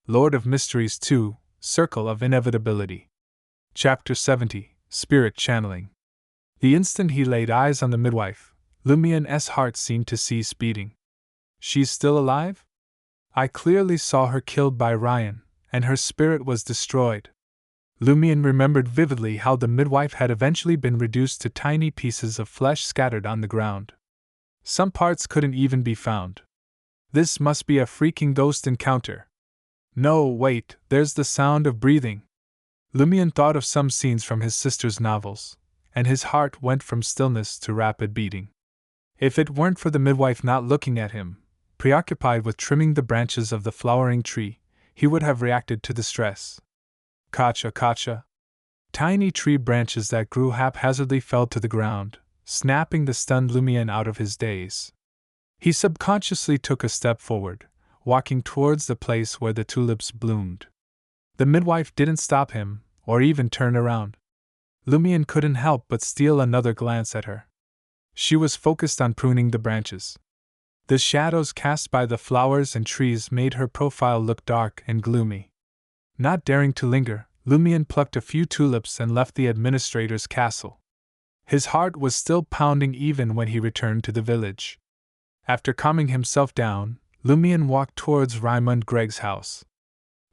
Lord of Mysteries 2, Circle of Inevitability. Chapter 70, Spirit Channeling. The instant he laid eyes on the midwife, Lumien's heart seemed to cease beating. She's still alive? I clearly saw her killed by Ryan, and her spirit was destroyed. Lumien remembered vividly how the midwife had eventually been reduced to tiny pieces of flesh scattered on the ground. Some parts couldn't even be found. This must be a freaking ghost encounter. No, wait, there's the sound of breathing. Lumien thought of some scenes from his sister's novels, and his heart went from stillness to rapid beating. If it weren't for the midwife not looking at him, preoccupied with trimming the branches of the flowering tree, he would have reacted to the stress. Kacha, kacha. Tiny tree branches that grew haphazardly fell to the ground, snapping the stunned Lumien out of his daze. He subconsciously took a step forward, walking towards the place where the tulips bloomed. The midwife didn't stop him, or even turn around. Lumien couldn't help but steal another glance at her. She was focused on pruning the branches. The shadows cast by the flowers and trees made her profile look dark and gloomy. Not daring to linger, Lumien plucked a few tulips and left the administrator's castle. His heart was still pounding even when he returned to the village. After calming himself down, Lumien walked towards Raymond Gregg's house.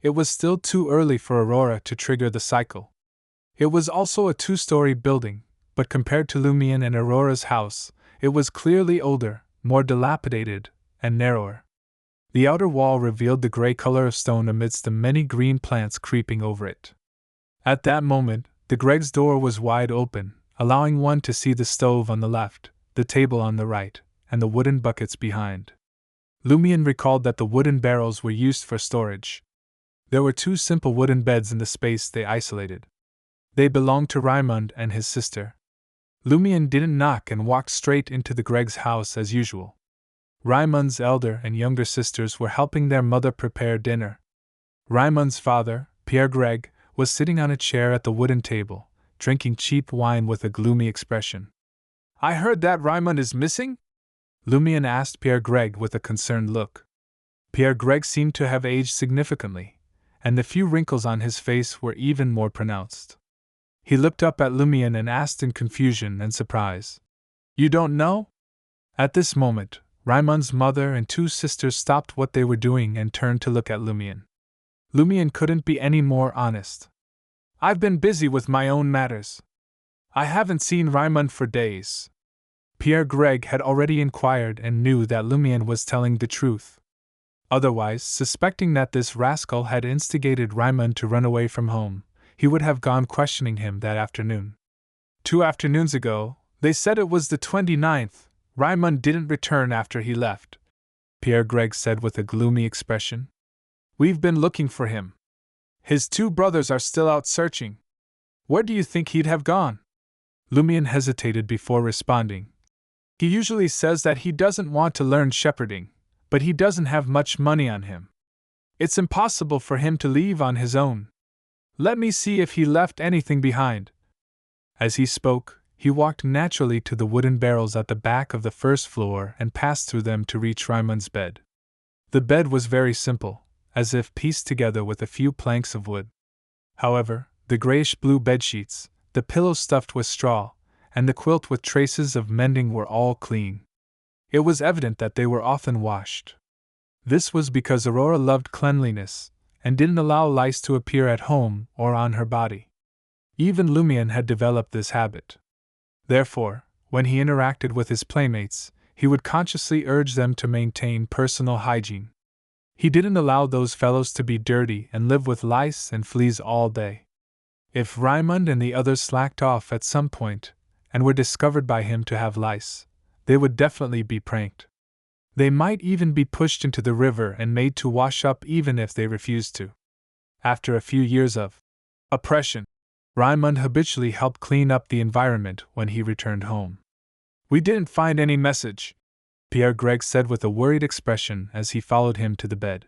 It was still too early for Aurora to trigger the cycle. It was also a two-story building, but compared to Lumien and Aurora's house, it was clearly older, more dilapidated, and narrower. The outer wall revealed the gray color of stone amidst the many green plants creeping over it. At that moment, the Gregg's door was wide open, allowing one to see the stove on the left, the table on the right, and the wooden buckets behind. Lumien recalled that the wooden barrels were used for storage. There were two simple wooden beds in the space they isolated. They belonged to Raymond and his sister. Lumien didn't knock and walked straight into the Gregg's house as usual. Raymond's elder and younger sisters were helping their mother prepare dinner. Raymond's father, Pierre Gregg, was sitting on a chair at the wooden table, drinking cheap wine with a gloomy expression. "I heard that Raymond is missing?" Lumien asked Pierre Gregg with a concerned look. Pierre Gregg seemed to have aged significantly, and the few wrinkles on his face were even more pronounced. He looked up at Lumien and asked in confusion and surprise, "You don't know?" At this moment, Raymond's mother and two sisters stopped what they were doing and turned to look at Lumien. Lumien couldn't be any more honest. "I've been busy with my own matters. I haven't seen Raymond for days." Pierre Gregg had already inquired and knew that Lumien was telling the truth. Otherwise, suspecting that this rascal had instigated Raymond to run away from home, he would have gone questioning him that afternoon. 2 afternoons ago, they said it was the 29th, Raymond didn't return after he left, Pierre Gregg said with a gloomy expression. "We've been looking for him. His 2 brothers are still out searching. Where do you think he'd have gone?" Lumien hesitated before responding. "He usually says that he doesn't want to learn shepherding, but he doesn't have much money on him. It's impossible for him to leave on his own. Let me see if he left anything behind." As he spoke, he walked naturally to the wooden barrels at the back of the first floor and passed through them to reach Raymond's bed. The bed was very simple, as if pieced together with a few planks of wood. However, the grayish-blue bedsheets, the pillows stuffed with straw, and the quilt with traces of mending were all clean. It was evident that they were often washed. This was because Aurora loved cleanliness, and didn't allow lice to appear at home or on her body. Even Lumien had developed this habit. Therefore, when he interacted with his playmates, he would consciously urge them to maintain personal hygiene. He didn't allow those fellows to be dirty and live with lice and fleas all day. If Raymond and the others slacked off at some point, and were discovered by him to have lice, they would definitely be pranked. They might even be pushed into the river and made to wash up even if they refused to. After a few years of oppression, Raymond habitually helped clean up the environment when he returned home. "We didn't find any message," Pierre Gregg said with a worried expression as he followed him to the bed.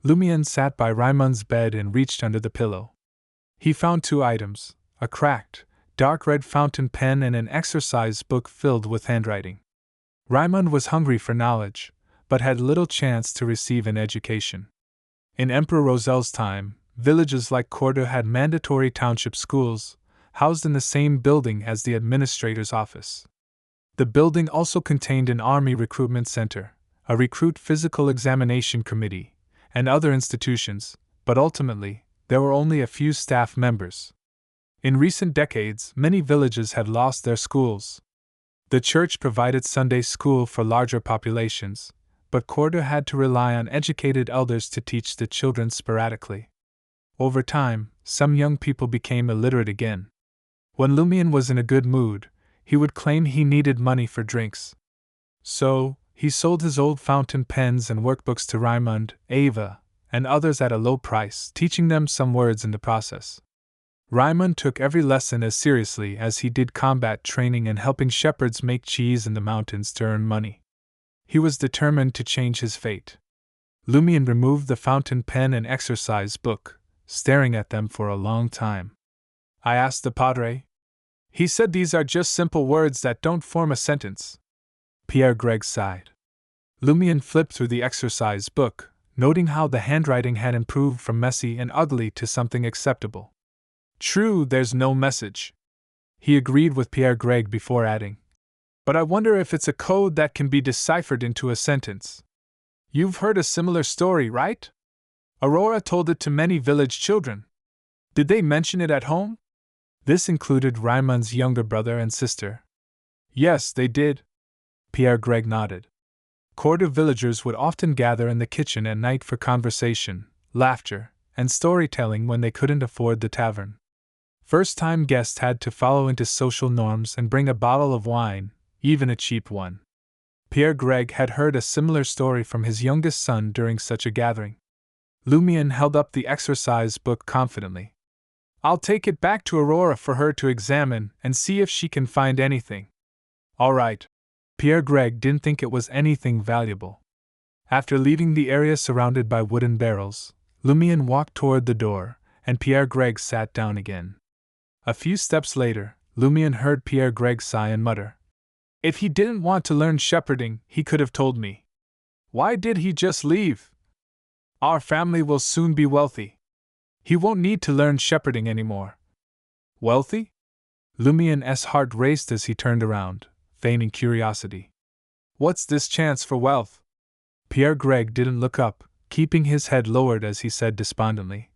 Lumien sat by Raymond's bed and reached under the pillow. He found 2 items, a cracked, dark red fountain pen and an exercise book filled with handwriting. Raymond was hungry for knowledge, but had little chance to receive an education. In Emperor Rosel's time, villages like Corda had mandatory township schools, housed in the same building as the administrator's office. The building also contained an army recruitment center, a recruit physical examination committee, and other institutions, but ultimately, there were only a few staff members. In recent decades, many villages had lost their schools. The church provided Sunday school for larger populations, but Corda had to rely on educated elders to teach the children sporadically. Over time, some young people became illiterate again. When Lumion was in a good mood, he would claim he needed money for drinks. So, he sold his old fountain pens and workbooks to Raimund, Ava, and others at a low price, teaching them some words in the process. Raimund took every lesson as seriously as he did combat training and helping shepherds make cheese in the mountains to earn money. He was determined to change his fate. Lumion removed the fountain pen and exercise book, staring at them for a long time. I asked the padre. He said these are just simple words that don't form a sentence. Pierre Gregg sighed. Lumion flipped through the exercise book, noting how the handwriting had improved from messy and ugly to something acceptable. True, there's no message. He agreed with Pierre Gregg before adding. But I wonder if it's a code that can be deciphered into a sentence. You've heard a similar story, right? Aurora told it to many village children. Did they mention it at home? This included Raimund's younger brother and sister. Yes, they did. Pierre Gregg nodded. Corda villagers would often gather in the kitchen at night for conversation, laughter, and storytelling when they couldn't afford the tavern. First-time guests had to follow into social norms and bring a bottle of wine, even a cheap one. Pierre Gregg had heard a similar story from his youngest son during such a gathering. Lumion held up the exercise book confidently. I'll take it back to Aurora for her to examine and see if she can find anything. All right. Pierre Gregg didn't think it was anything valuable. After leaving the area surrounded by wooden barrels, Lumion walked toward the door, and Pierre Gregg sat down again. A few steps later, Lumion heard Pierre Gregg sigh and mutter. If he didn't want to learn shepherding, he could have told me. Why did he just leave? Our family will soon be wealthy. He won't need to learn shepherding anymore. Wealthy? Lumion's heart raced as he turned around, feigning curiosity. What's this chance for wealth? Pierre Gregg didn't look up, keeping his head lowered as he said despondently.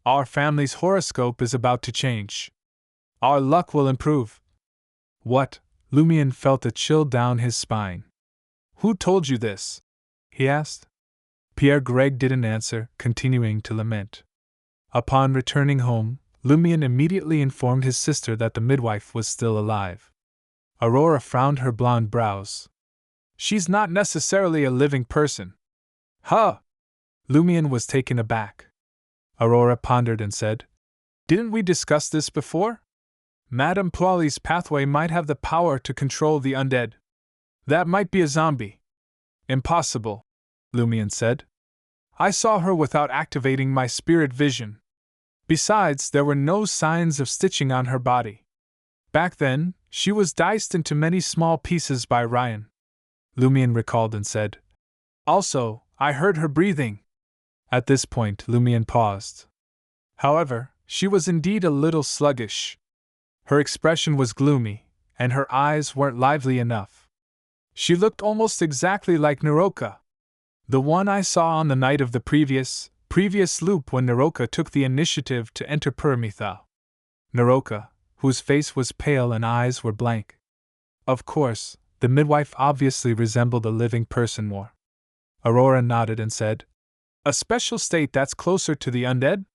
Our family's horoscope is about to change. Our luck will improve. What? Lumion felt a chill down his spine. Who told you this? He asked. Pierre Gregg didn't answer, continuing to lament. Upon returning home, Lumion immediately informed his sister that the midwife was still alive. Aurora frowned her blonde brows. She's not necessarily a living person. Huh! Lumion was taken aback. Aurora pondered and said, Didn't we discuss this before? Madame Poilie's pathway might have the power to control the undead. That might be a zombie. Impossible, Lumion said. I saw her without activating my spirit vision. Besides, there were no signs of stitching on her body. Back then, she was diced into many small pieces by Ryan. Lumion recalled and said, Also, I heard her breathing. At this point, Lumion paused. However, she was indeed a little sluggish. Her expression was gloomy, and her eyes weren't lively enough. She looked almost exactly like Naroka, the one I saw on the night of the previous loop when Naroka took the initiative to enter Pyramitha. Naroka, whose face was pale and eyes were blank. Of course, the midwife obviously resembled a living person more. Aurora nodded and said, A special state that's closer to the undead?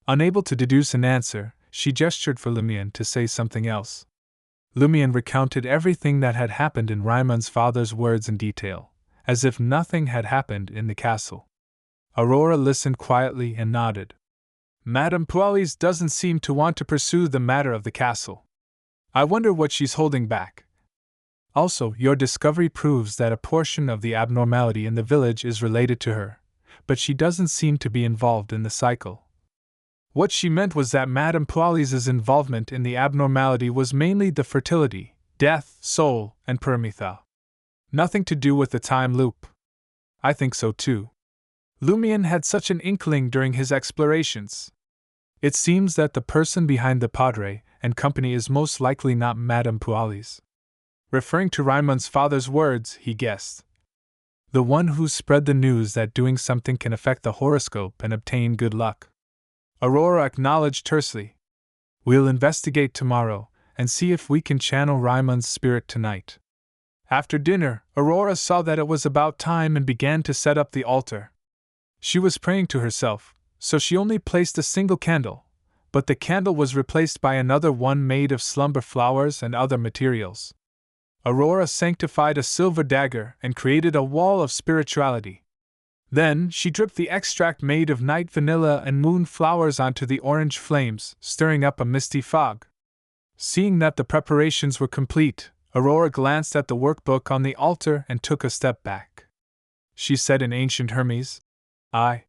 Unable to deduce an answer, she gestured for Lumion to say something else. Lumion recounted everything that had happened in Raimund's father's words in detail, as if nothing had happened in the castle. Aurora listened quietly and nodded. Madame Poilie's doesn't seem to want to pursue the matter of the castle. I wonder what she's holding back. Also, your discovery proves that a portion of the abnormality in the village is related to her, but she doesn't seem to be involved in the cycle. What she meant was that Madame Poilie's involvement in the abnormality was mainly the fertility, death, soul, and Pyramitha. Nothing to do with the time loop. I think so too. Lumian had such an inkling during his explorations. It seems that the person behind the Padre and company is most likely not Madame Pualis. Referring to Raimund's father's words, he guessed. The one who spread the news that doing something can affect the horoscope and obtain good luck. Aurora acknowledged tersely. We'll investigate tomorrow and see if we can channel Raimund's spirit tonight. After dinner, Aurora saw that it was about time and began to set up the altar. She was praying to herself, so she only placed a single candle, but the candle was replaced by another one made of slumber flowers and other materials. Aurora sanctified a silver dagger and created a wall of spirituality. Then she dripped the extract made of night vanilla and moon flowers onto the orange flames, stirring up a misty fog. Seeing that the preparations were complete, Aurora glanced at the workbook on the altar and took a step back. She said in ancient Hermes, "I."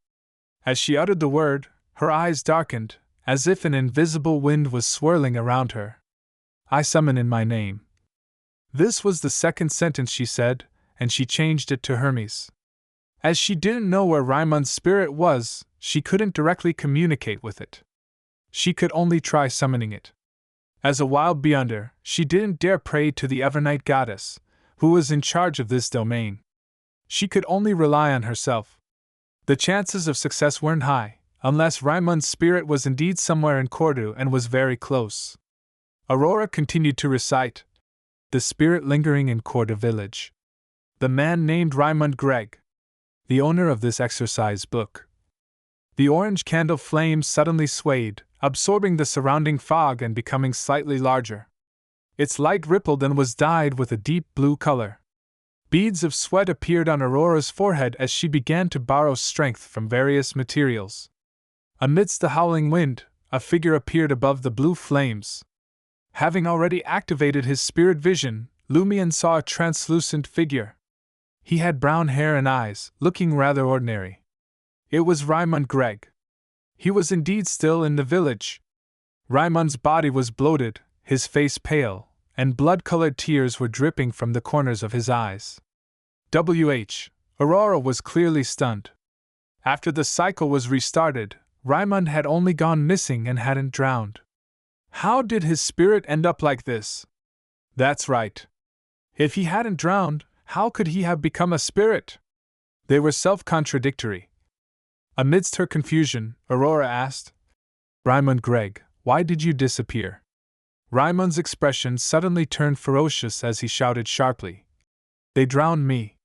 As she uttered the word, her eyes darkened, as if an invisible wind was swirling around her. "I summon in my name." This was the second sentence she said, and she changed it to Hermes. As she didn't know where Raimund's spirit was, she couldn't directly communicate with it. She could only try summoning it. As a wild beyonder, she didn't dare pray to the Evernight goddess, who was in charge of this domain. She could only rely on herself. The chances of success weren't high, unless Raimund's spirit was indeed somewhere in Cordu and was very close. Aurora continued to recite, "The spirit lingering in Cordu village. The man named Raimund Gregg, the owner of this exercise book." The orange candle flame suddenly swayed, absorbing the surrounding fog and becoming slightly larger. Its light rippled and was dyed with a deep blue color. Beads of sweat appeared on Aurora's forehead as she began to borrow strength from various materials. Amidst the howling wind, a figure appeared above the blue flames. Having already activated his spirit vision, Lumian saw a translucent figure. He had brown hair and eyes, looking rather ordinary. It was Raimund Gregg. He was indeed still in the village. Raimund's body was bloated, his face pale, and blood-colored tears were dripping from the corners of his eyes. Aurora was clearly stunned. After the cycle was restarted, Raimund had only gone missing and hadn't drowned. How did his spirit end up like this? That's right. If he hadn't drowned, how could he have become a spirit? They were self-contradictory. Amidst her confusion, Aurora asked, "Raimund Gregg, why did you disappear?" Raimund's expression suddenly turned ferocious as he shouted sharply, "They drowned me."